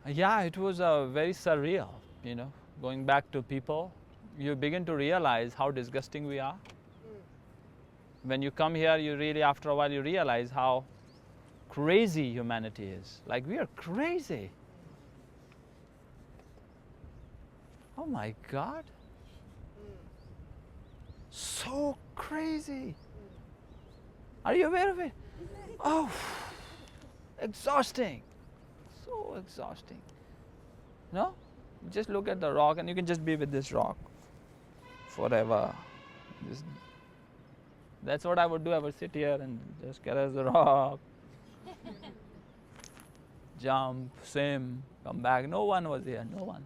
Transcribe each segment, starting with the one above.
Yeah, it was very surreal, going back to people. You begin to realize how disgusting we are. When you come here, you really, after a while, you realize how crazy humanity is. Like, we are crazy. Oh my God. So crazy. Are you aware of it? Oh, exhausting. So exhausting. No? Just look at the rock and you can just be with this rock forever. Just, that's what I would do. I would sit here and just caress the rock. Jump, swim, come back. No one was here, no one.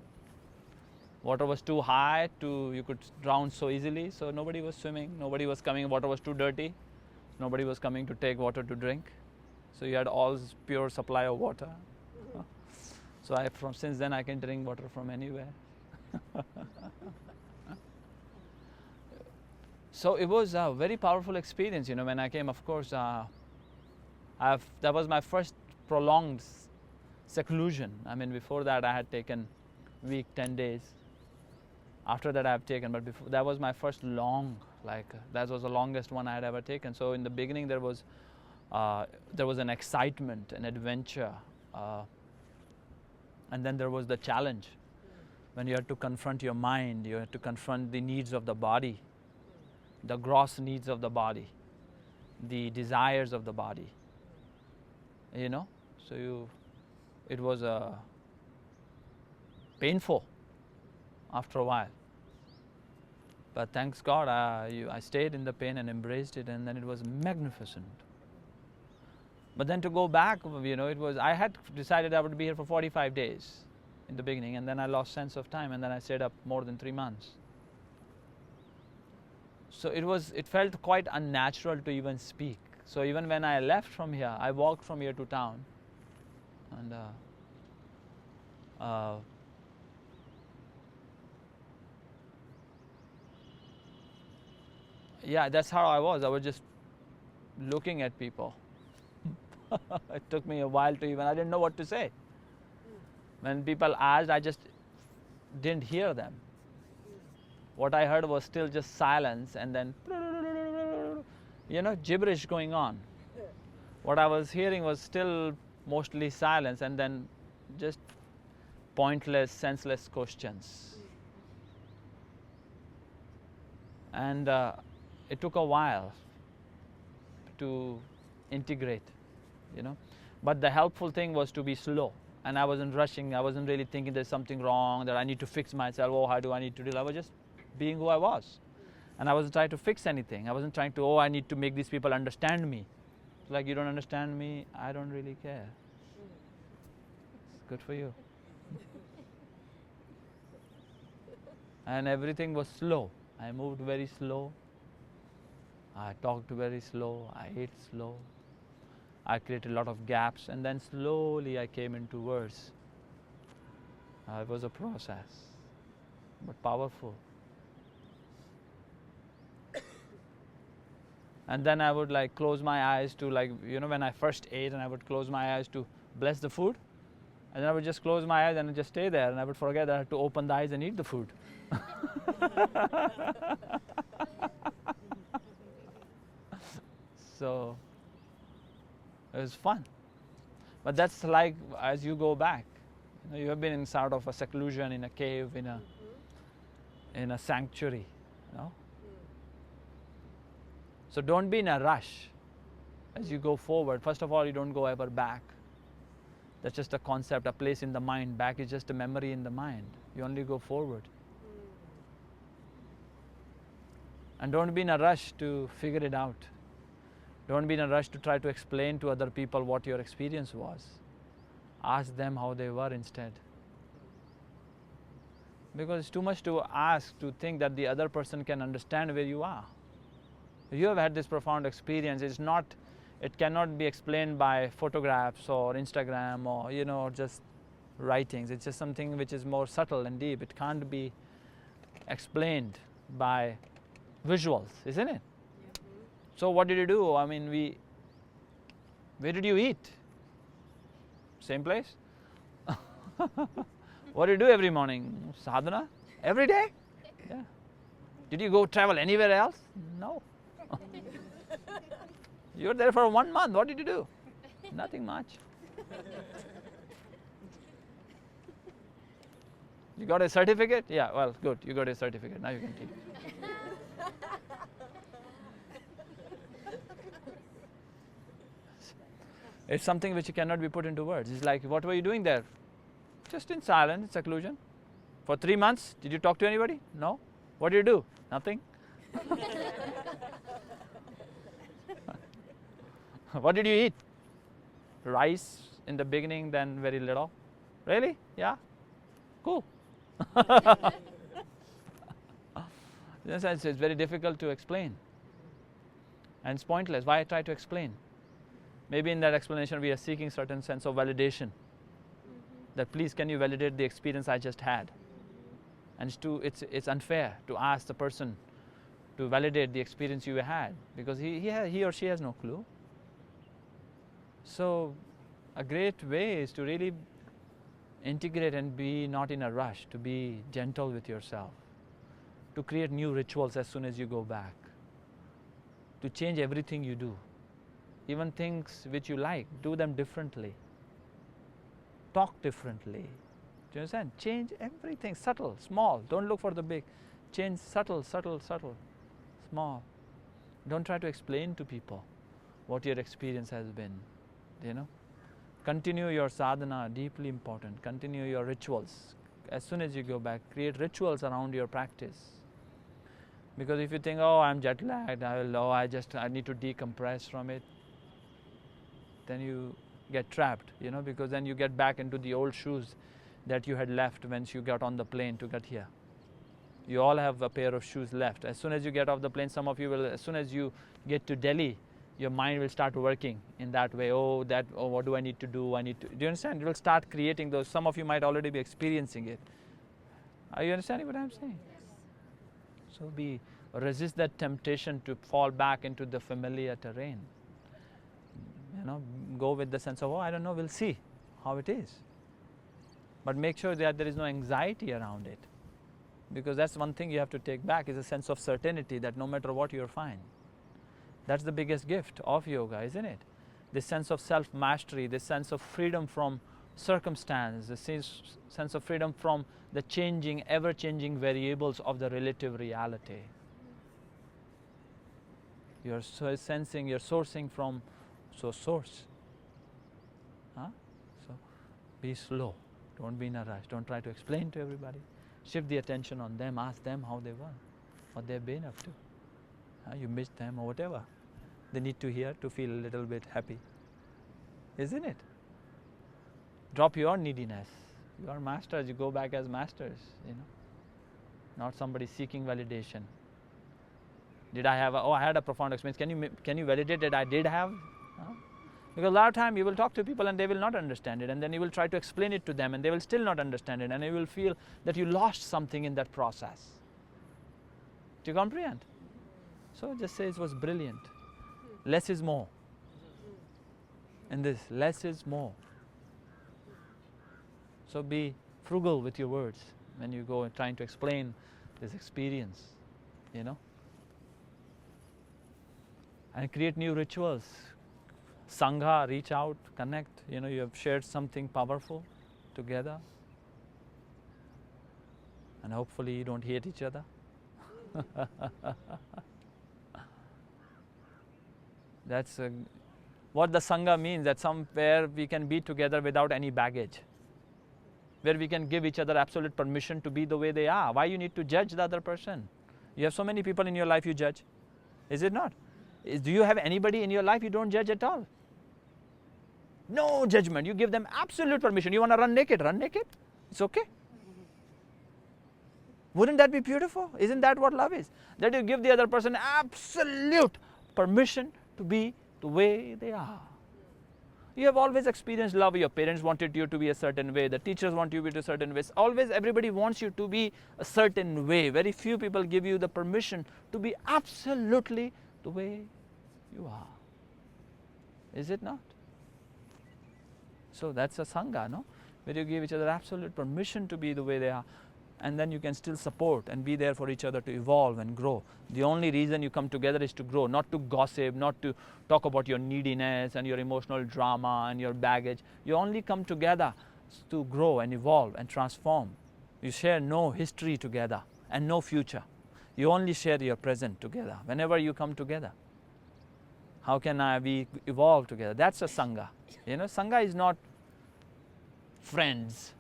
Water was too high, you could drown so easily, so nobody was swimming, nobody was coming. Water was too dirty, nobody was coming to take water to drink. So you had all pure supply of water. So since then I can drink water from anywhere. So it was a very powerful experience, when I came. Of course, that was my first prolonged seclusion. I mean, before that I had taken week, 10 days. After that I have taken, but before that was my first long, that was the longest one I had ever taken. So in the beginning there was an excitement, an adventure, and then there was the challenge when you had to confront your mind, you had to confront the needs of the body, the gross needs of the body, the desires of the body, so it was painful after a while, but thanks God I stayed in the pain and embraced it, and then it was magnificent. But then to go back, I had decided I would be here for 45 days in the beginning, and then I lost sense of time, and then I stayed up more than 3 months. So it felt quite unnatural to even speak. So even when I left from here, I walked from here to town, and yeah, that's how I was. I was just looking at people. It took me a while I didn't know what to say. When people asked, I just didn't hear them. What I heard was still just silence, and then gibberish going on. What I was hearing was still mostly silence, and then just pointless, senseless questions. And it took a while to integrate, but the helpful thing was to be slow, and I wasn't rushing. I wasn't really thinking there's something wrong, that I need to fix myself. Oh, how do I need to do? I was just being who I was, and I wasn't trying to fix anything. I wasn't trying to, I need to make these people understand me. It's like, you don't understand me, I don't really care. It's good for you. And everything was slow. I moved very slow. I talked very slow. I ate slow. I created a lot of gaps, and then slowly I came into words. It was a process, but powerful. And then I would close my eyes to when I first ate, and I would close my eyes to bless the food, and then I would just close my eyes and just stay there, and I would forget that I had to open the eyes and eat the food. So it was fun. But that's as you go back, you have been in sort of a seclusion, in a cave, in a sanctuary, So don't be in a rush as you go forward. First of all, you don't go ever back. That's just a concept, a place in the mind. Back is just a memory in the mind. You only go forward. And don't be in a rush to figure it out. Don't be in a rush to try to explain to other people what your experience was. Ask them how they were instead. Because it's too much to ask, to think that the other person can understand where you are. You have had this profound experience. It cannot be explained by photographs or Instagram or just writings. It's just something which is more subtle and deep. It can't be explained by visuals, isn't it? So what did you do? I mean, where did you eat? Same place? What do you do every morning? Sadhana? Every day? Yeah. Did you go travel anywhere else? No. You were there for 1 month. What did you do? Nothing much. You got a certificate? Yeah, well, good. You got a certificate. Now you can teach. It's something which cannot be put into words. It's like, what were you doing there? Just in silence, seclusion. For 3 months, did you talk to anybody? No. What did you do? Nothing. What did you eat? Rice in the beginning, then very little. Really? Yeah? Cool. In a sense, it's very difficult to explain. And it's pointless. Why try to explain? Maybe in that explanation we are seeking certain sense of validation. That please can you validate the experience I just had? And it's unfair to ask the person to validate the experience you had, because he or she has no clue. So a great way is to really integrate and be not in a rush, to be gentle with yourself, to create new rituals as soon as you go back, to change everything you do. Even things which you like, do them differently. Talk differently. Do you understand? Change everything, subtle, small. Don't look for the big. Change subtle, subtle, subtle, small. Don't try to explain to people what your experience has been. You know? Continue your sadhana, deeply important. Continue your rituals. As soon as you go back, create rituals around your practice. Because if you think, oh, I'm jet lagged, I need to decompress from it, then you get trapped, you know, because then you get back into the old shoes that you had left once you got on the plane to get here. You all have a pair of shoes left. As soon as you get off the plane, some of you will, as soon as you get to Delhi, your mind will start working in that way. Oh, what do I need to do? Do you understand? You will start creating those. Some of you might already be experiencing it. Are you understanding what I'm saying? So resist that temptation to fall back into the familiar terrain. You know, go with the sense of, oh, I don't know, we'll see how it is. But make sure that there is no anxiety around it. Because that's one thing you have to take back, is a sense of certainty that no matter what, you're fine. That's the biggest gift of yoga, isn't it? This sense of self-mastery, this sense of freedom from circumstance, this sense of freedom from the changing, ever-changing variables of the relative reality. You're sensing, you're sourcing from source. So be slow. Don't be in a rush. Don't try to explain to everybody. Shift the attention on them. Ask them how they were, what they've been up to. You missed them or whatever. They need to hear to feel a little bit happy. Isn't it? Drop your neediness. You are masters. You go back as masters, you know. Not somebody seeking validation. Did I have I had a profound experience. Can you validate that I did have? Because a lot of time you will talk to people and they will not understand it, and then you will try to explain it to them and they will still not understand it, and you will feel that you lost something in that process. Do you comprehend? So just say it was brilliant. Less is more. And this, less is more. So be frugal with your words when you go and trying to explain this experience, you know. And create new rituals. Sangha, reach out, connect. You know, you have shared something powerful together. And hopefully you don't hate each other. That's what the Sangha means, that somewhere we can be together without any baggage. Where we can give each other absolute permission to be the way they are. Why you need to judge the other person? You have so many people in your life you judge. Is it not? Do you have anybody in your life you don't judge at all? No judgment. You give them absolute permission. You want to run naked? Run naked. It's okay. Wouldn't that be beautiful? Isn't that what love is? That you give the other person absolute permission to be the way they are. You have always experienced love. Your parents wanted you to be a certain way. The teachers want you to be a certain way. Always everybody wants you to be a certain way. Very few people give you the permission to be absolutely the way you are. Is it not? So that's a Sangha, no? where you give each other absolute permission to be the way they are, and then you can still support and be there for each other to evolve and grow. The only reason you come together is to grow, not to gossip, not to talk about your neediness and your emotional drama and your baggage. You only come together to grow and evolve and transform. You share no history together and no future. You only share your present together whenever you come together. How can we evolve together? That's a Sangha. Sangha is not friends.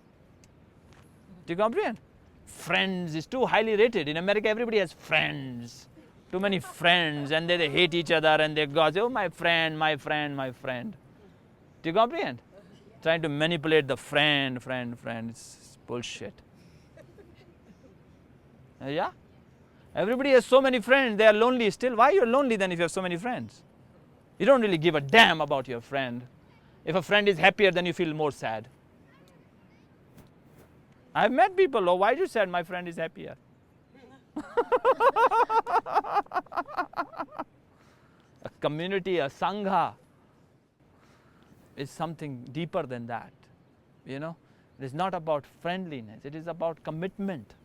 Do you comprehend? Friends is too highly rated. In America, everybody has friends. Too many friends, and they hate each other and they gossip. Oh, my friend, my friend, my friend. Do you comprehend? Trying to manipulate the friend. It's bullshit. Yeah? Everybody has so many friends. They are lonely still. Why are you lonely then if you have so many friends? You don't really give a damn about your friend. If a friend is happier, then you feel more sad. I've met people, oh, why you said my friend is happier? A community, a Sangha is something deeper than that. It is not about friendliness. It is about commitment.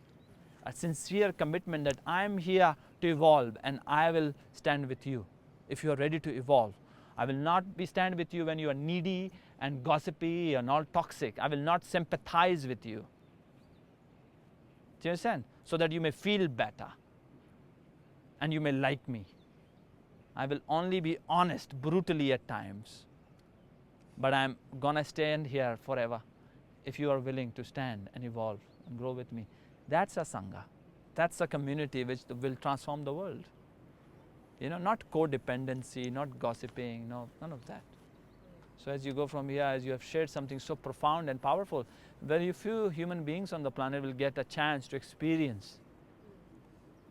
A sincere commitment that I am here to evolve and I will stand with you if you are ready to evolve. I will not stand with you when you are needy and gossipy and all toxic. I will not sympathize with you. Do you understand? So that you may feel better and you may like me. I will only be honest brutally at times, but I'm gonna stand here forever if you are willing to stand and evolve and grow with me. That's a Sangha. That's a community which will transform the world. Not codependency, not gossiping, no, none of that. So as you go from here, as you have shared something so profound and powerful, very few human beings on the planet will get a chance to experience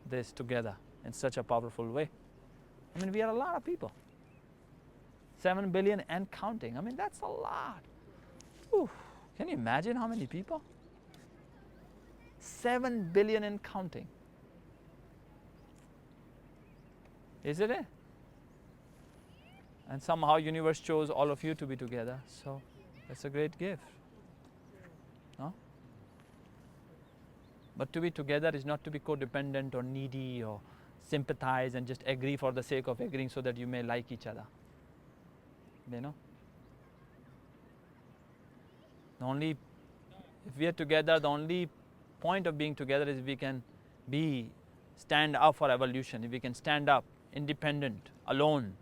this together in such a powerful way. We are a lot of people. 7 billion and counting. That's a lot. Whew. Can you imagine how many people? 7 billion and counting. Isn't it? And somehow universe chose all of you to be together. So that's a great gift. No? But to be together is not to be codependent or needy or sympathize and just agree for the sake of agreeing so that you may like each other. If we are together, the only point of being together is we can stand up for evolution. If we can stand up independent, alone,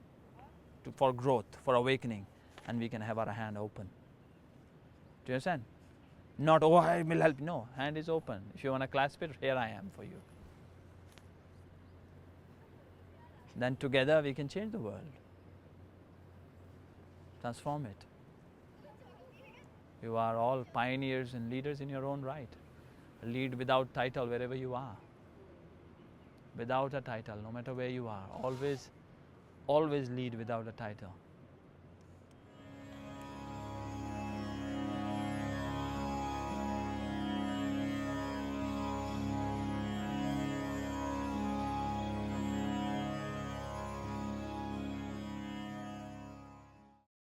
for growth, for awakening, and we can have our hand open. Do you understand? Not, oh, I will help. No, hand is open. If you want to clasp it, here I am for you. Then together we can change the world. Transform it. You are all pioneers and leaders in your own right. Lead without title wherever you are. Without a title, no matter where you are. Always lead without a title.